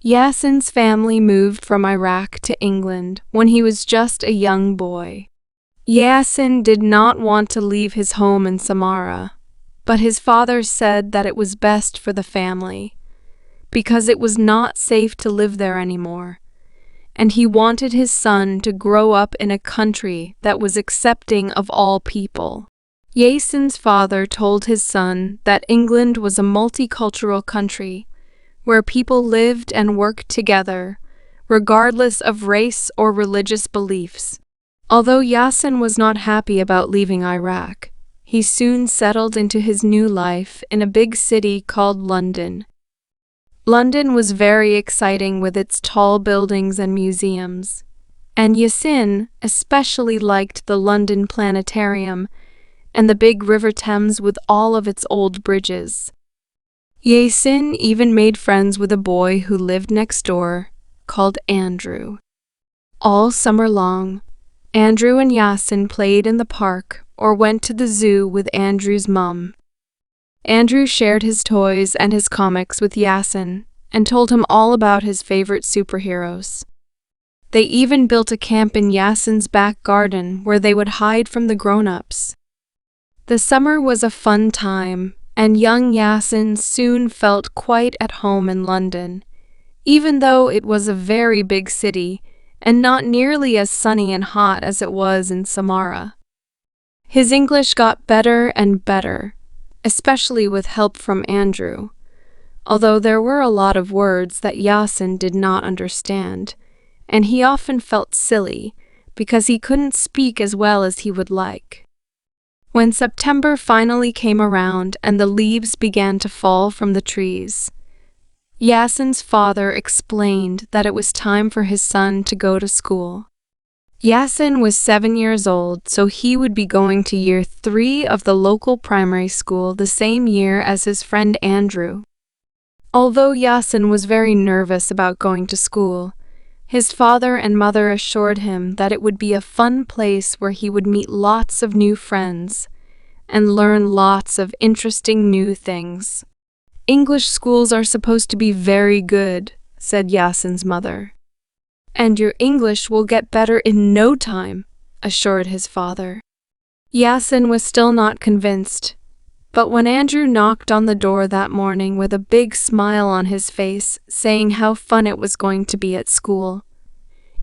Yasin's family moved from Iraq to England when he was just a young boy. Yasin did not want to leave his home in Samara, but his father said that it was best for the family, because it was not safe to live there anymore, and he wanted his son to grow up in a country that was accepting of all people. Yasin's father told his son that England was a multicultural country where people lived and worked together, regardless of race or religious beliefs. Although Yasin was not happy about leaving Iraq, he soon settled into his new life in a big city called London. London was very exciting with its tall buildings and museums, and Yasin especially liked the London Planetarium and the big River Thames with all of its old bridges. Yasin even made friends with a boy who lived next door, called Andrew. All summer long, Andrew and Yasin played in the park or went to the zoo with Andrew's mum. Andrew shared his toys and his comics with Yasin and told him all about his favorite superheroes. They even built a camp in Yasin's back garden where they would hide from the grown-ups. The summer was a fun time, and young Yasin soon felt quite at home in London, even though it was a very big city and not nearly as sunny and hot as it was in Samara. His English got better and better, especially with help from Andrew, although there were a lot of words that Yasin did not understand, and he often felt silly because he couldn't speak as well as he would like. When September finally came around and the leaves began to fall from the trees, Yasin's father explained that it was time for his son to go to school. Yasin was 7 years old, so he would be going to year 3 of the local primary school the same year as his friend Andrew. Although Yasin was very nervous about going to school, his father and mother assured him that it would be a fun place where he would meet lots of new friends and learn lots of interesting new things. "English schools are supposed to be very good," said Yasin's mother. "And your English will get better in no time," assured his father. Yasin was still not convinced, but when Andrew knocked on the door that morning with a big smile on his face, saying how fun it was going to be at school,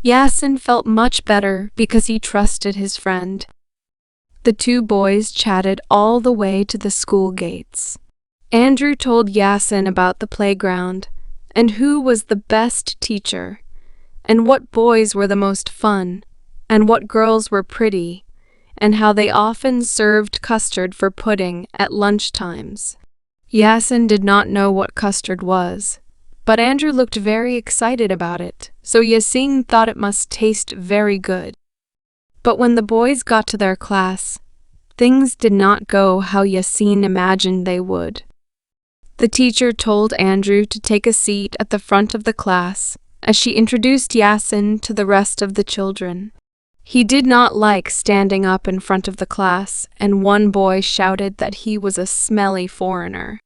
Yasin felt much better because he trusted his friend. The two boys chatted all the way to the school gates. Andrew told Yasin about the playground, and who was the best teacher, and what boys were the most fun, and what girls were pretty, and how they often served custard for pudding at lunch times. Yasin did not know what custard was, but Andrew looked very excited about it, so Yasin thought it must taste very good. But when the boys got to their class, things did not go how Yasin imagined they would. The teacher told Andrew to take a seat at the front of the class as she introduced Yasin to the rest of the children. He did not like standing up in front of the class, and one boy shouted that he was a smelly foreigner.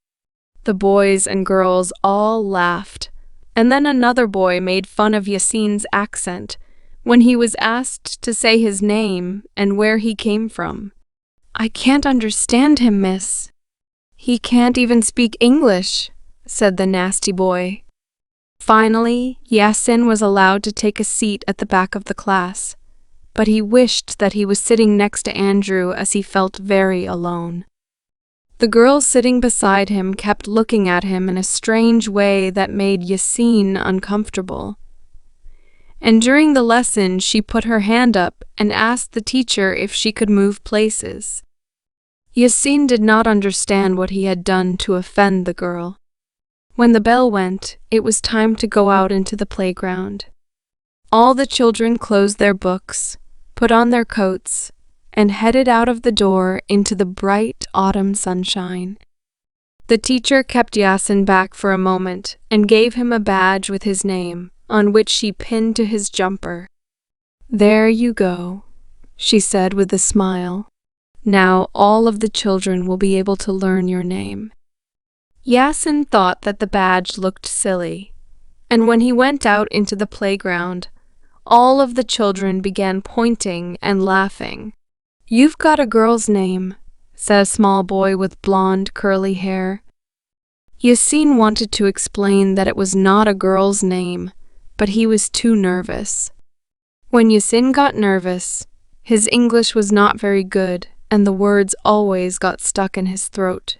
The boys and girls all laughed, and then another boy made fun of Yasin's accent when he was asked to say his name and where he came from. "I can't understand him, miss. He can't even speak English," said the nasty boy. Finally, Yasin was allowed to take a seat at the back of the class, but he wished that he was sitting next to Andrew as he felt very alone. The girl sitting beside him kept looking at him in a strange way that made Yasin uncomfortable. And during the lesson, she put her hand up and asked the teacher if she could move places. Yasin did not understand what he had done to offend the girl. When the bell went, it was time to go out into the playground. All the children closed their books, put on their coats, and headed out of the door into the bright autumn sunshine. The teacher kept Yasin back for a moment and gave him a badge with his name, on which she pinned to his jumper. "There you go," she said with a smile. "Now all of the children will be able to learn your name." Yasin thought that the badge looked silly, And when he went out into the playground, all of the children began pointing and laughing. "You've got a girl's name," said a small boy with blonde, curly hair. Yasin wanted to explain that it was not a girl's name, but he was too nervous. When Yasin got nervous, his English was not very good, and the words always got stuck in his throat.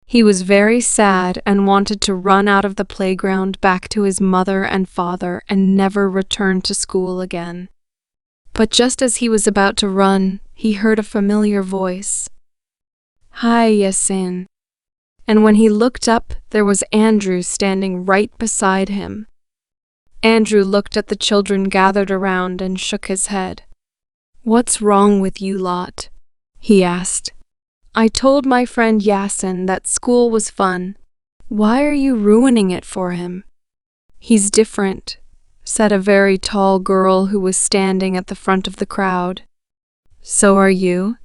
He was very sad and wanted to run out of the playground back to his mother and father and never return to school again. But just as he was about to run, he heard a familiar voice. "Hi, Yasin." And when he looked up, there was Andrew standing right beside him. Andrew looked at the children gathered around and shook his head. "What's wrong with you lot?" he asked. "I told my friend Yasin that school was fun. Why are you ruining it for him?" "He's different," said a very tall girl who was standing at the front of the crowd. "So are you,"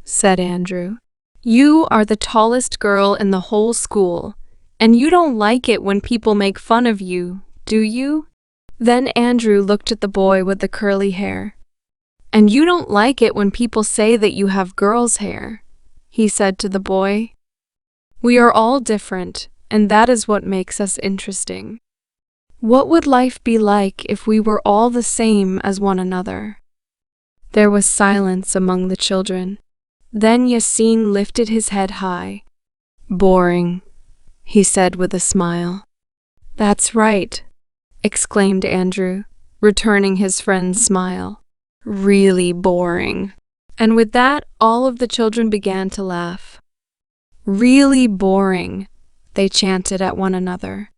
said Andrew. "You are the tallest girl in the whole school, and you don't like it when people make fun of you, do you?" Then Andrew looked at the boy with the curly hair. "And you don't like it when people say that you have girl's hair," he said to the boy. "We are all different, and that is what makes us interesting. What would life be like if we were all the same as one another?" There was silence among the children. Then Yasin lifted his head high. "Boring," he said with a smile. "That's right," exclaimed Andrew, returning his friend's smile. "Really boring." And with that, all of the children began to laugh. "Really boring," they chanted at one another.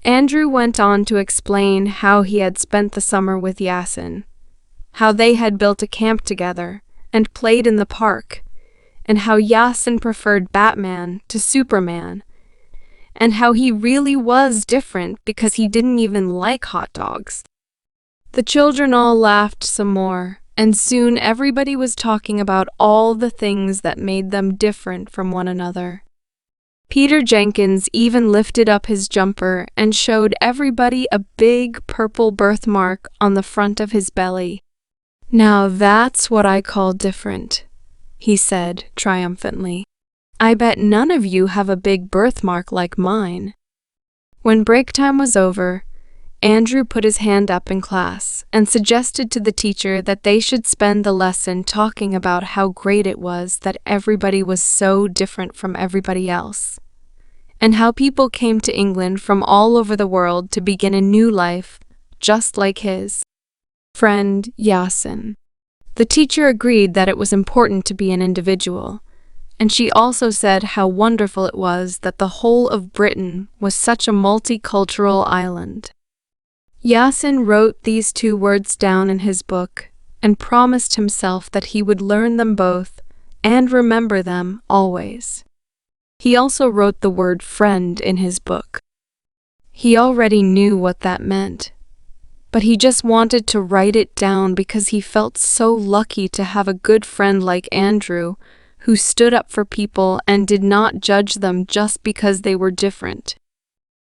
Andrew went on to explain how he had spent the summer with Yasin, how they had built a camp together and played in the park, and how Yasin preferred Batman to Superman, and how he really was different because he didn't even like hot dogs. The children all laughed some more, and soon everybody was talking about all the things that made them different from one another. Peter Jenkins even lifted up his jumper and showed everybody a big purple birthmark on the front of his belly. "Now that's what I call different," he said triumphantly. "I bet none of you have a big birthmark like mine." When break time was over, Andrew put his hand up in class and suggested to the teacher that they should spend the lesson talking about how great it was that everybody was so different from everybody else, and how people came to England from all over the world to begin a new life, just like his friend Yasin. The teacher agreed that it was important to be an individual, and she also said how wonderful it was that the whole of Britain was such a multicultural island. Yasin wrote these 2 words down in his book and promised himself that he would learn them both and remember them always. He also wrote the word friend in his book. He already knew what that meant, but he just wanted to write it down because he felt so lucky to have a good friend like Andrew, who stood up for people and did not judge them just because they were different.